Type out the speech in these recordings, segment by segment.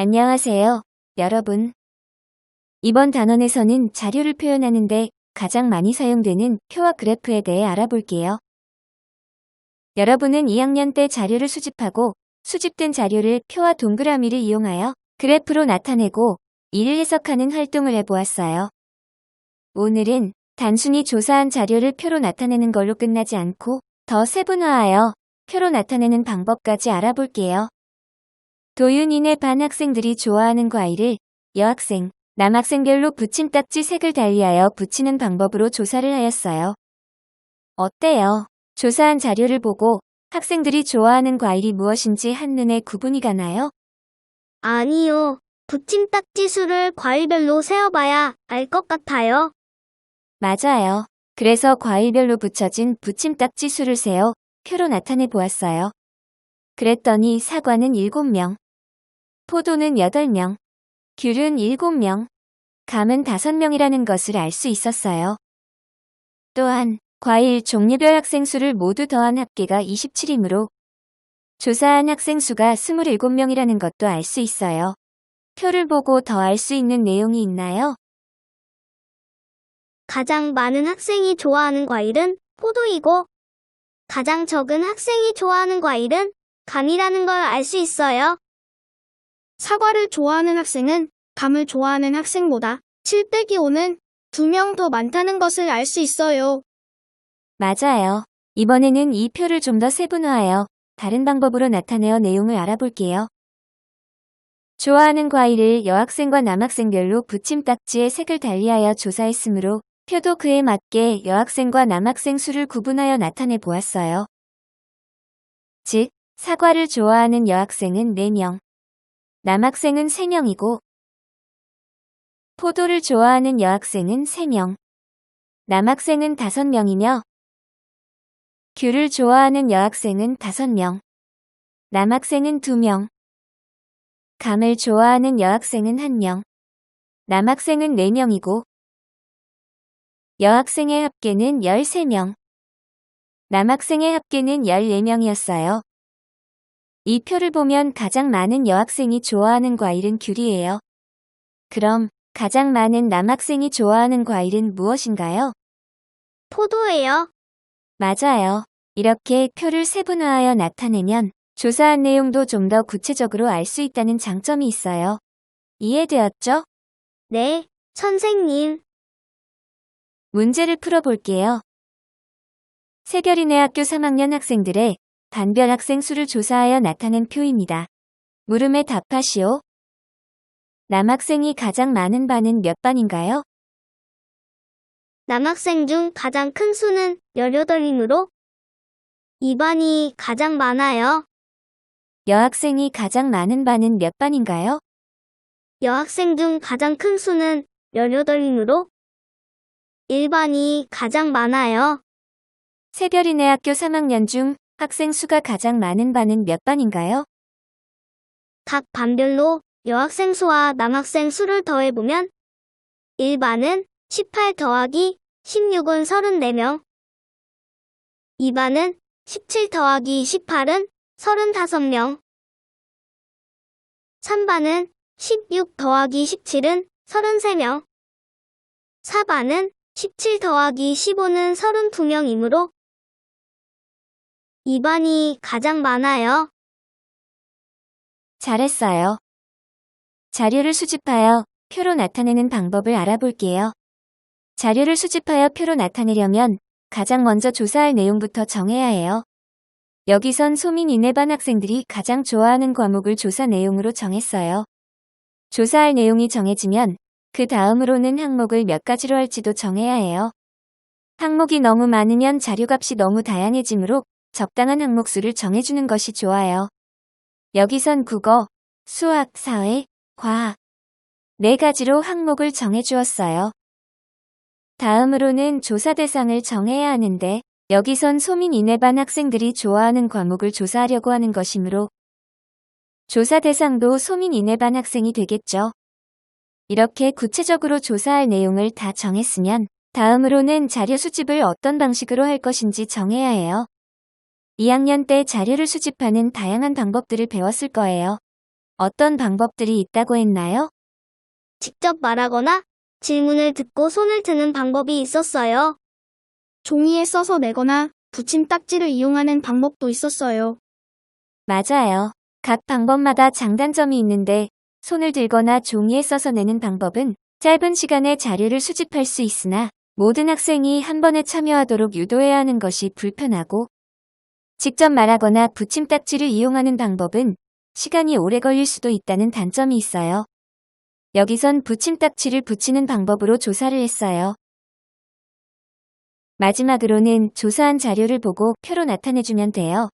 안녕하세요, 여러분. 이번 단원에서는 자료를 표현하는데 가장 많이 사용되는 표와 그래프에 대해 알아볼게요. 여러분은 2학년 때 자료를 수집하고 수집된 자료를 표와 동그라미를 이용하여 그래프로 나타내고 이를 해석하는 활동을 해보았어요. 오늘은 단순히 조사한 자료를 표로 나타내는 걸로 끝나지 않고 더 세분화하여 표로 나타내는 방법까지 알아볼게요. 도윤이네 반 학생들이 좋아하는 과일을 여학생, 남학생별로 붙임딱지 색을 달리하여 붙이는 방법으로 조사를 하였어요. 어때요? 조사한 자료를 보고 학생들이 좋아하는 과일이 무엇인지 한눈에 구분이 가나요? 아니요. 붙임딱지 수를 과일별로 세어봐야 알 것 같아요. 맞아요. 그래서 과일별로 붙여진 붙임딱지 수를 세어 표로 나타내 보았어요. 그랬더니 사과는 7명, 포도는 8명, 귤은 7명, 감은 5명이라는 것을 알 수 있었어요. 또한 과일 종류별 학생 수를 모두 더한 합계가 27이므로 조사한 학생 수가 27명이라는 것도 알 수 있어요. 표를 보고 더 알 수 있는 내용이 있나요? 가장 많은 학생이 좋아하는 과일은 포도이고 가장 적은 학생이 좋아하는 과일은 감이라는 걸 알 수 있어요. 사과를 좋아하는 학생은 감을 좋아하는 학생보다 7-5는 2명 더 많다는 것을 알 수 있어요. 맞아요. 이번에는 이 표를 좀 더 세분화하여 다른 방법으로 나타내어 내용을 알아볼게요. 좋아하는 과일을 여학생과 남학생별로 붙임딱지의 색을 달리하여 조사했으므로 표도 그에 맞게 여학생과 남학생 수를 구분하여 나타내 보았어요. 즉, 사과를 좋아하는 여학생은 4명, 남학생은 3명이고 포도를 좋아하는 여학생은 3명, 남학생은 5명이며 귤을 좋아하는 여학생은 5명, 남학생은 2명, 감을 좋아하는 여학생은 1명, 남학생은 4명이고 여학생의 합계는 13명, 남학생의 합계는 14명이었어요. 이 표를 보면 가장 많은 여학생이 좋아하는 과일은 귤이에요. 그럼 가장 많은 남학생이 좋아하는 과일은 무엇인가요? 포도예요. 맞아요. 이렇게 표를 세분화하여 나타내면 조사한 내용도 좀 더 구체적으로 알 수 있다는 장점이 있어요. 이해되었죠? 네, 선생님. 문제를 풀어볼게요. 새별이네 학교 3학년 학생들의 반별 학생 수를 조사하여 나타낸 표입니다. 물음에 답하시오. 남학생이 가장 많은 반은 몇 반인가요? 남학생 중 가장 큰 수는 18이므로 2반이 가장 많아요. 여학생이 가장 많은 반은 몇 반인가요? 여학생 중 가장 큰 수는 18이므로 1반이 가장 많아요. 새별이네 학교 3학년 중 학생 수가 가장 많은 반은 몇 반인가요? 각 반별로 여학생 수와 남학생 수를 더해보면 1반은 18 더하기 16은 34명, 2반은 17 더하기 18은 35명, 3반은 16 더하기 17은 33명, 4반은 17 더하기 15는 32명이므로 2반이 가장 많아요. 잘했어요. 자료를 수집하여 표로 나타내는 방법을 알아볼게요. 자료를 수집하여 표로 나타내려면 가장 먼저 조사할 내용부터 정해야 해요. 여기선 소민이네 반 학생들이 가장 좋아하는 과목을 조사 내용으로 정했어요. 조사할 내용이 정해지면 그 다음으로는 항목을 몇 가지로 할지도 정해야 해요. 항목이 너무 많으면 자료값이 너무 다양해지므로 적당한 항목 수를 정해주는 것이 좋아요. 여기선 국어, 수학, 사회, 과학 4가지로 항목을 정해주었어요. 다음으로는 조사 대상을 정해야 하는데 여기선 소민이네 반 학생들이 좋아하는 과목을 조사하려고 하는 것이므로 조사 대상도 소민이네 반 학생이 되겠죠. 이렇게 구체적으로 조사할 내용을 다 정했으면 다음으로는 자료 수집을 어떤 방식으로 할 것인지 정해야 해요. 2학년 때 자료를 수집하는 다양한 방법들을 배웠을 거예요. 어떤 방법들이 있다고 했나요? 직접 말하거나 질문을 듣고 손을 드는 방법이 있었어요. 종이에 써서 내거나 붙임딱지를 이용하는 방법도 있었어요. 맞아요. 각 방법마다 장단점이 있는데 손을 들거나 종이에 써서 내는 방법은 짧은 시간에 자료를 수집할 수 있으나 모든 학생이 한 번에 참여하도록 유도해야 하는 것이 불편하고 직접 말하거나 붙임딱지를 이용하는 방법은 시간이 오래 걸릴 수도 있다는 단점이 있어요. 여기선 붙임딱지를 붙이는 방법으로 조사를 했어요. 마지막으로는 조사한 자료를 보고 표로 나타내주면 돼요.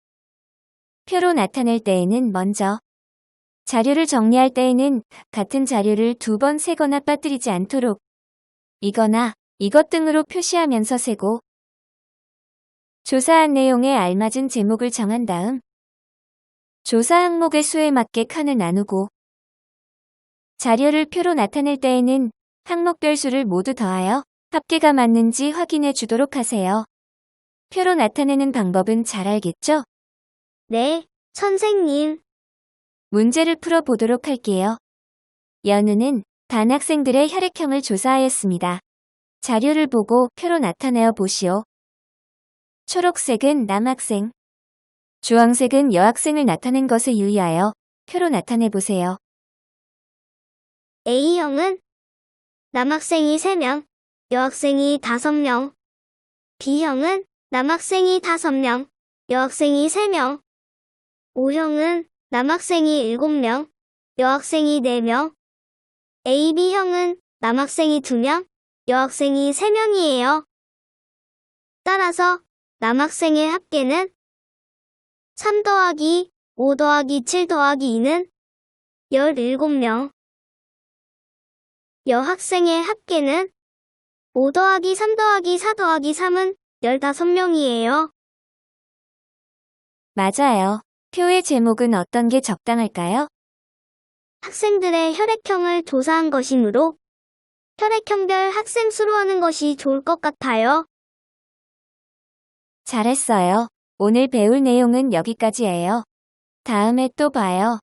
표로 나타낼 때에는 먼저 자료를 정리할 때에는 같은 자료를 2번 세거나 빠뜨리지 않도록 이거나 이것 등으로 표시하면서 세고 조사한 내용에 알맞은 제목을 정한 다음 조사 항목의 수에 맞게 칸을 나누고 자료를 표로 나타낼 때에는 항목별 수를 모두 더하여 합계가 맞는지 확인해 주도록 하세요. 표로 나타내는 방법은 잘 알겠죠? 네, 선생님. 문제를 풀어보도록 할게요. 연우는 반 학생들의 혈액형을 조사하였습니다. 자료를 보고 표로 나타내어 보시오. 초록색은 남학생, 주황색은 여학생을 나타낸 것에 유의하여 표로 나타내 보세요. A형은 남학생이 3명, 여학생이 5명. B형은 남학생이 5명, 여학생이 3명. O형은 남학생이 7명, 여학생이 4명. AB형은 남학생이 2명, 여학생이 3명이에요. 따라서 남학생의 합계는 3 더하기 5 더하기 7 더하기 2는 17명. 여학생의 합계는 5 더하기 3 더하기 4 더하기 3은 15명이에요. 맞아요. 표의 제목은 어떤 게 적당할까요? 학생들의 혈액형을 조사한 것이므로 혈액형별 학생 수로 하는 것이 좋을 것 같아요. 잘했어요. 오늘 배울 내용은 여기까지예요. 다음에 또 봐요.